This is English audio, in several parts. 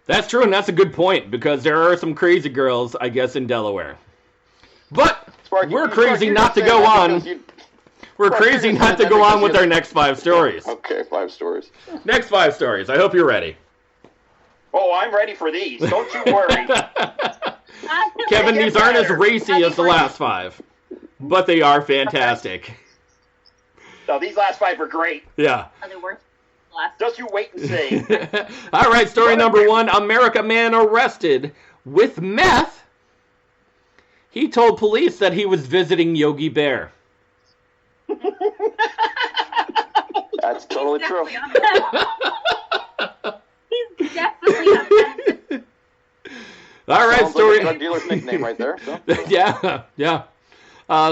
That's true, and that's a good point, because there are some crazy girls, I guess, in Delaware. But Sparky, we're crazy not to go on. We're crazy not to go on with our next 5 stories. Okay, 5 stories. Next 5 stories. I hope you're ready. Oh, I'm ready for these. Don't you worry. Kevin, these aren't as racy as the last 5, but they are fantastic. So these last 5 are great. Yeah. Are they worth the last? Just you wait and see. All right, story number 1. America man arrested with meth. He told police that he was visiting Yogi Bear. That's totally true. He's definitely on that. All right, Sounds story. like a drug dealer's nickname right there. So. Yeah.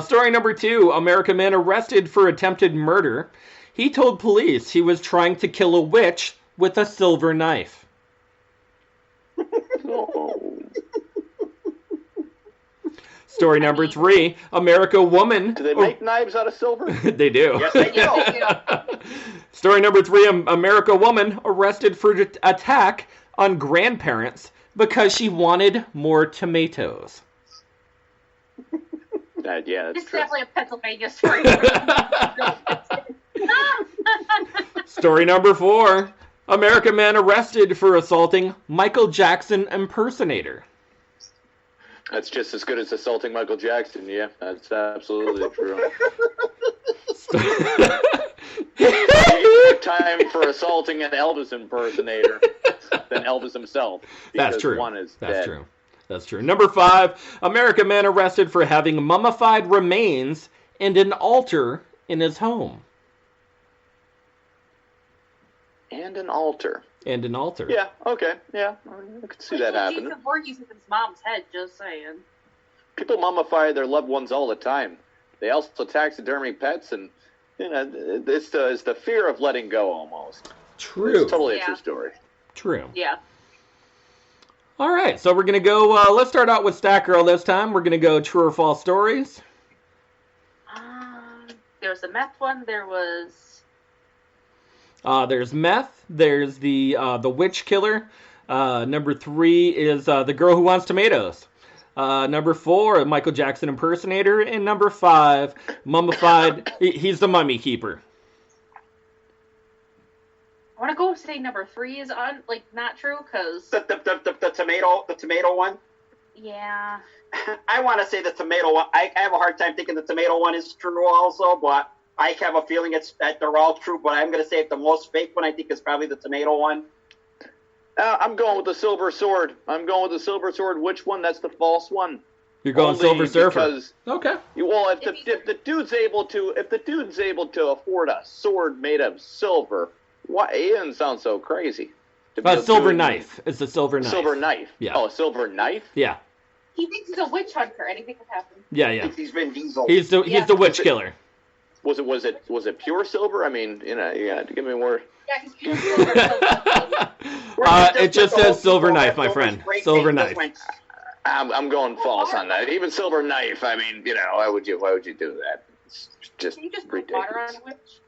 Story number 2. American man arrested for attempted murder. He told police he was trying to kill a witch with a silver knife. Story number 3. American woman. Do they make knives out of silver? They do. Yes, they do. Story number 3. American woman arrested for attack on grandparents because she wanted more tomatoes. Yeah, that's It's true. definitely a Pennsylvania story. Story number 4. American man arrested for assaulting Michael Jackson impersonator. That's just as good as assaulting Michael Jackson. Yeah, that's absolutely true. More time for assaulting an Elvis impersonator than Elvis himself. That's true. One is That's dead. true. That's true. Number 5. American man arrested for having mummified remains and an altar in his home. And an altar. And an altar. Yeah, okay, yeah. I could see that happening. Jason Voorhees with his mom's head, just saying. People mummify their loved ones all the time. They also taxidermy pets, and it's the fear of letting go almost. True. It's totally a true story. True. Yeah. All right, so we're going to go, let's start out with Stack Girl this time. We're going to go true or false stories. There was the meth one. There was... There's meth. There's the witch killer. Number 3 is the girl who wants tomatoes. Number 4, Michael Jackson impersonator. And number 5, mummified. He's the mummy keeper. I want to go say number 3 is not true, because... The tomato one? Yeah. I want to say the tomato one. I have a hard time thinking the tomato one is true also, but I have a feeling that they're all true, but I'm going to say the most fake one I think is probably the tomato one. I'm going with the silver sword. Which one? That's the false one. You're going Only Silver Surfer. Because, okay. Well, if the dude's able to afford a sword made of silver, why? It doesn't sound so crazy. Silver knife. It's a silver knife. Silver knife. Yeah. Oh, a silver knife. Yeah. He thinks he's a witch hunter. Anything could happen. Yeah. He's Vin Diesel. He's the witch killer. Was it pure silver? I mean, you have to give me more. Yeah, he's pure silver. It just says silver knife, my friend. Silver knife. I'm going false on that. Even silver knife. I mean, why would you do that? It's just Can you just put ridiculous. water on a witch?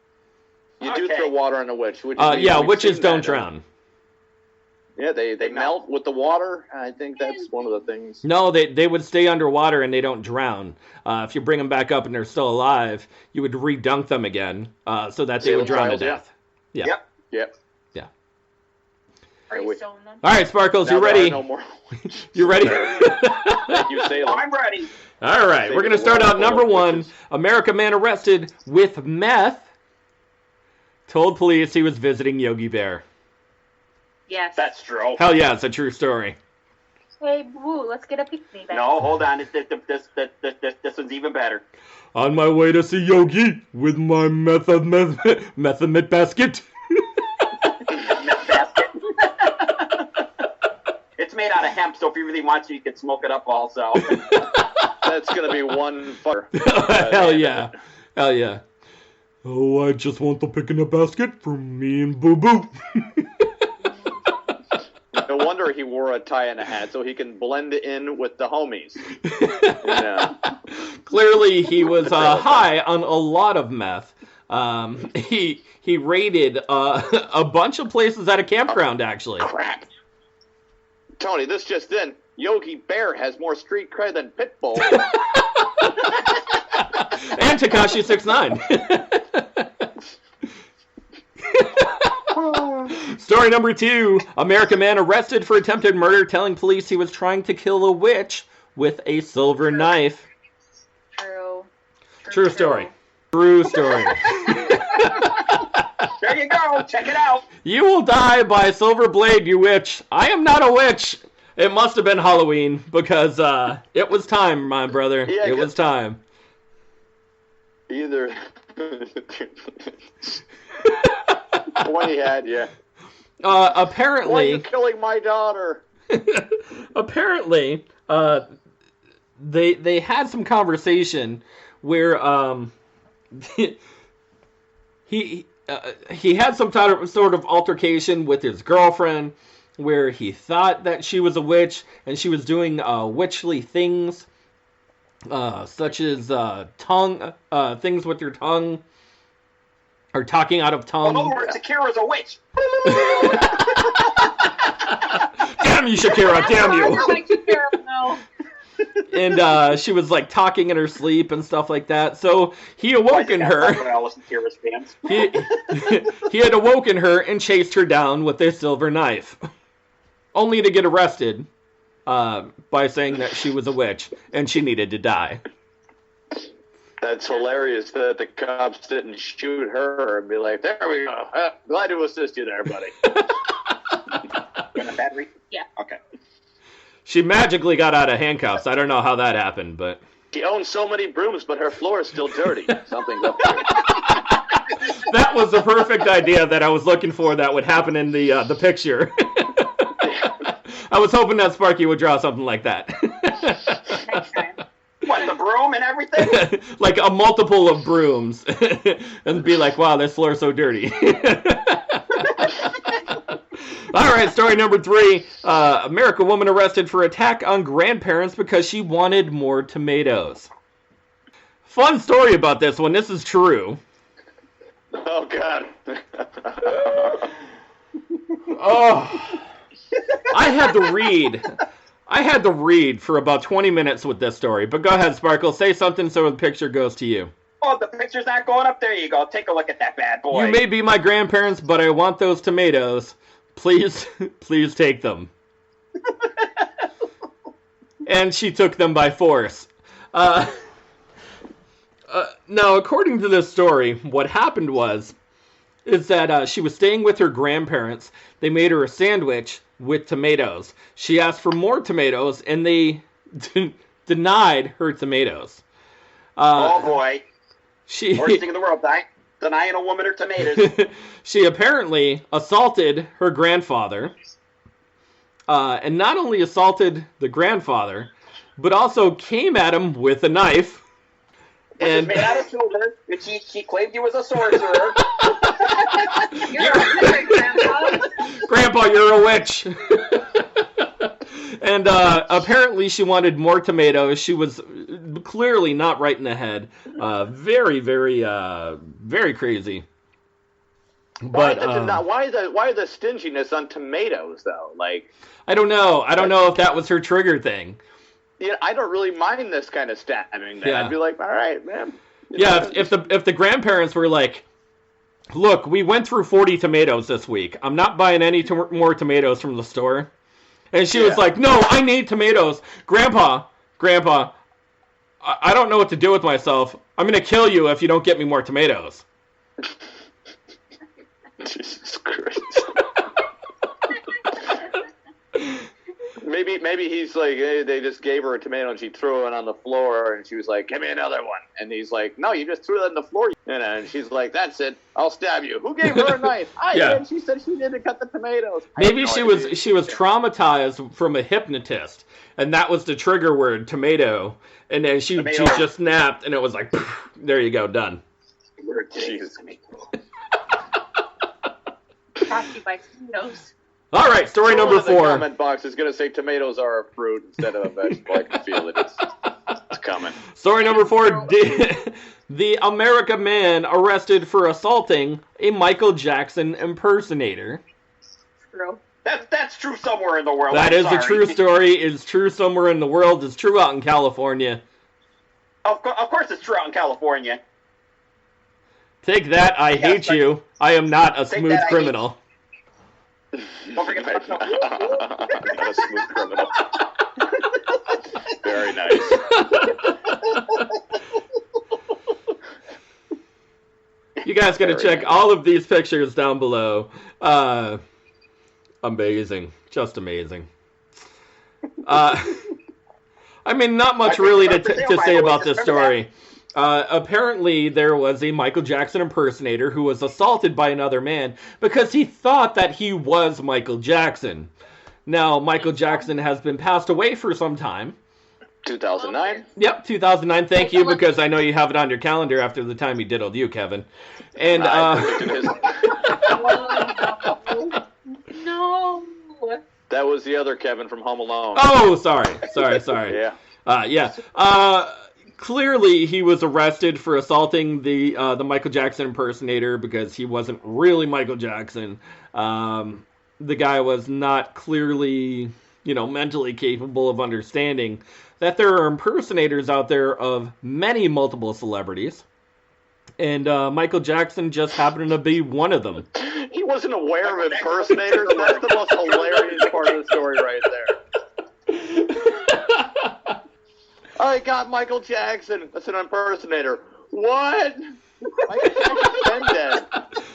You do throw water on a witch. Witches don't drown. Yeah, they melt with the water. I think that's one of the things. No, they would stay underwater and they don't drown. If you bring them back up and they're still alive, you would re-dunk them again so that they would drown to death. Yeah. Yep. Yeah. Are you still in them? All right, Sparkles, you ready? No more. You ready? Thank you, Salem. I'm ready. All right, we're going to start out number 1. American man arrested with meth. Told police he was visiting Yogi Bear. Yes. That's true. Hell yeah, it's a true story. Hey, woo, let's get a pick-me back. No, hold on. This one's even better. On my way to see Yogi with my meth basket. It's made out of hemp, so if you really want to, you can smoke it up also. That's going to be one fire. Hell yeah. Hell yeah. Oh, I just want the pick in the basket for me and Boo Boo. No wonder he wore a tie and a hat, so he can blend in with the homies. Clearly, he was high on a lot of meth. He raided a bunch of places at a campground, actually. Crap. Tony, this just in. Yogi Bear has more street cred than Pitbull. And Tekashi 6ix9ine. Story number 2. American man arrested for attempted murder, telling police he was trying to kill a witch with a silver knife. True story. True story. There you go. Check it out. You will die by a silver blade, you witch. I am not a witch. It must have been Halloween because it was time, my brother. Yeah, it was time. Either. One he had, yeah. Apparently. Why are you killing my daughter? Apparently, they had some conversation where he had some sort of altercation with his girlfriend where he thought that she was a witch and she was doing witchly things, such as things with your tongue, or talking out of tongue. In other words, Shakira's a witch. Damn you, Shakira! Damn you! Shakira, no. And she was like talking in her sleep and stuff like that. So he awoken her. He had awoken her and chased her down with a silver knife, only to get arrested by saying that she was a witch and she needed to die. That's hilarious that the cops didn't shoot her and be like, there we go. Glad to assist you there, buddy. In a battery? Yeah. Okay. She magically got out of handcuffs. I don't know how that happened, but... She owns so many brooms, but her floor is still dirty. Something's up there. That was the perfect idea that I was looking for that would happen in the picture. I was hoping that Sparky would draw something like that. Next time. What, the broom and everything? Like a multiple of brooms. And be like, wow, this floor's so dirty. All right, story number 3. American woman arrested for attack on grandparents because she wanted more tomatoes. Fun story about this one. This is true. Oh, God. Oh. I had to read for about 20 minutes with this story. But go ahead, Sparkle. Say something so the picture goes to you. Oh, the picture's not going up. There you go. Take a look at that bad boy. You may be my grandparents, but I want those tomatoes. Please take them. And she took them by force. Now, according to this story, what happened is that she was staying with her grandparents. They made her a sandwich with tomatoes. She asked for more tomatoes, and they denied her tomatoes. Oh, boy. Worst thing in the world, denying a woman her tomatoes. She apparently assaulted her grandfather. And not only assaulted the grandfather, but also came at him with a knife. And made out of silver, and she claimed he was a sorcerer. You're a witch, Grandpa. Grandpa, you're a witch. And apparently she wanted more tomatoes. She was clearly not right in the head. Very, very, very crazy. But why the stinginess on tomatoes though? Like, I don't know if that was her trigger thing. Yeah, I don't really mind this kind of stabbing. Man. Yeah. I'd be like, all right, man. If the grandparents were like, look, we went through 40 tomatoes this week. I'm not buying any more tomatoes from the store. And she was like, no, I need tomatoes. Grandpa, I don't know what to do with myself. I'm going to kill you if you don't get me more tomatoes. Jesus Christ. Maybe he's like, hey, they just gave her a tomato and she threw it on the floor and she was like, give me another one. And he's like, no, you just threw it on the floor. And she's like, that's it. I'll stab you. Who gave her a knife? I did. She said she didn't cut the tomatoes. Maybe she was traumatized from a hypnotist, and that was the trigger word, tomato. And then she just snapped, and it was like, there you go, done. Jesus. Brought to you by tomatoes. All right, story number 4. The comment box is going to say tomatoes are a fruit instead of a vegetable. I can feel it. It's coming. Story number 4. The American man arrested for assaulting a Michael Jackson impersonator. True. That's true somewhere in the world. That is a true story. It's true somewhere in the world. It's true out in California. Of course it's true out in California. Take that, I hate you. I am not a smooth criminal. Don't forget Not a smooth criminal. Very nice. You guys got to check all of these pictures down below. Amazing. Just amazing. I mean, not much really to say about this story. Apparently, there was a Michael Jackson impersonator who was assaulted by another man because he thought that he was Michael Jackson. Now, Michael Jackson has been passed away for some time. 2009? Yep, 2009. Thank you, because I know you have it on your calendar after the time he diddled you, Kevin. And, No. That was the other Kevin from Home Alone. Oh, sorry. Yeah. Clearly, he was arrested for assaulting the Michael Jackson impersonator because he wasn't really Michael Jackson. The guy was not clearly, mentally capable of understanding that there are impersonators out there of many multiple celebrities. And Michael Jackson just happened to be one of them. He wasn't aware of impersonators. That's the most hilarious part of the story right there. I got Michael Jackson. That's an impersonator. What? Michael Jackson's been dead.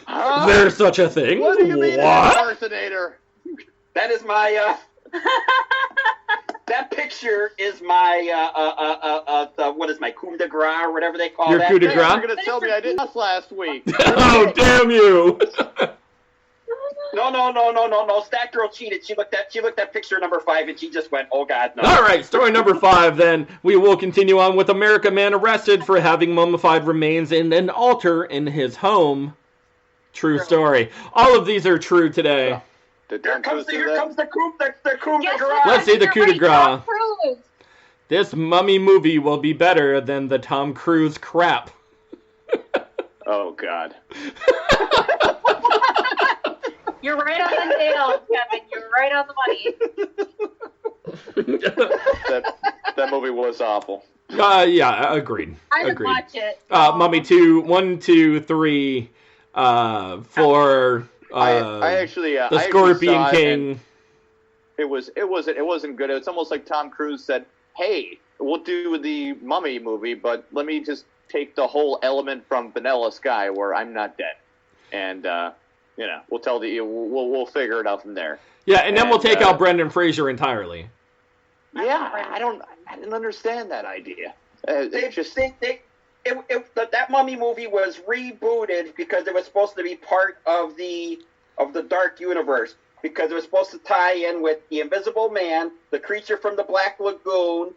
Huh? There's such a thing? What do you mean an impersonator? That is my, that picture is my, what is my coup de grace or whatever they call Your that. coup de grace? You're going to tell me I did this last week. Oh, damn you! No. That girl cheated. She looked at picture number 5 and she just went, oh God, no. All right, story number 5 then. We will continue on with America man arrested for having mummified remains in an altar in his home. True story. All of these are true today. Here comes the coup de grace. Let's see the coup de grace. This mummy movie will be better than the Tom Cruise crap. Oh, God. You're right on the nail, Kevin. You're right on the money. That movie was awful. Yeah, agreed. I would watch it. Mummy 2, 1, 2, 3, 4. I actually the Scorpion King. It wasn't good. It's almost like Tom Cruise said, "Hey, we'll do the Mummy movie, but let me just take the whole element from Vanilla Sky, where I'm not dead, and we'll figure it out from there." Yeah, and then we'll take out Brendan Fraser entirely. Yeah, I didn't understand that idea. That Mummy movie was rebooted because it was supposed to be part of the Dark Universe, because it was supposed to tie in with the Invisible Man, the Creature from the Black Lagoon,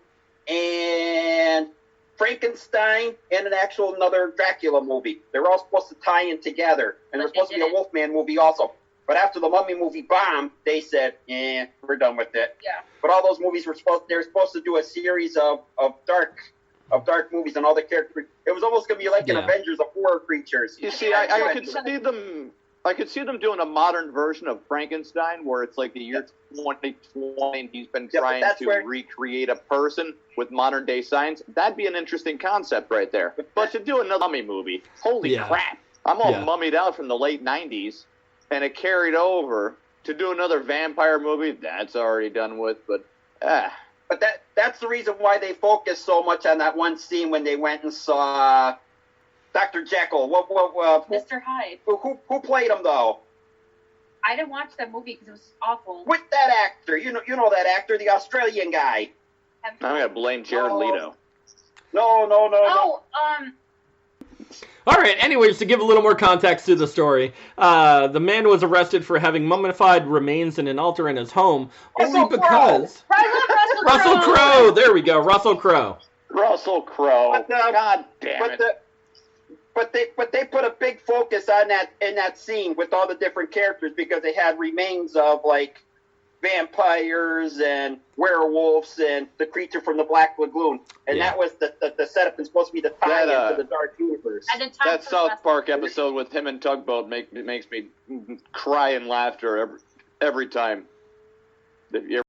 and Frankenstein, and another Dracula movie. They were all supposed to tie in together, and there was supposed to be a Wolfman movie also. But after the Mummy movie bombed, they said, we're done with it. Yeah. But all those movies were supposed to do a series of dark movies, and all the characters. It was almost going to be like an Avengers of horror creatures. You see, I could see them doing a modern version of Frankenstein, where it's like the year 2020, and he's been trying to recreate a person with modern day science. That'd be an interesting concept right there. But to do another Mummy movie, holy crap! I'm all mummied out from the late 90s, and it carried over to do another vampire movie. That's already done with, but But that's the reason why they focused so much on that one scene when they went and saw Dr. Jekyll. Mr. Hyde. Who played him though? I didn't watch that movie because it was awful. With that actor, you know that actor, the Australian guy. I'm gonna blame Jared Leto. No. All right, anyways, to give a little more context to the story, the man was arrested for having mummified remains in an altar in his home only because... Russell Crowe! There we go, Russell Crowe. Russell Crowe. God damn it. But they put a big focus on that in that scene with all the different characters, because they had remains of like vampires and werewolves and the Creature from the Black Lagoon, and that was the setup and supposed to be the tie-in to the Dark Universe. That South Park episode with him and Tugboat makes me cry in laughter every time. If you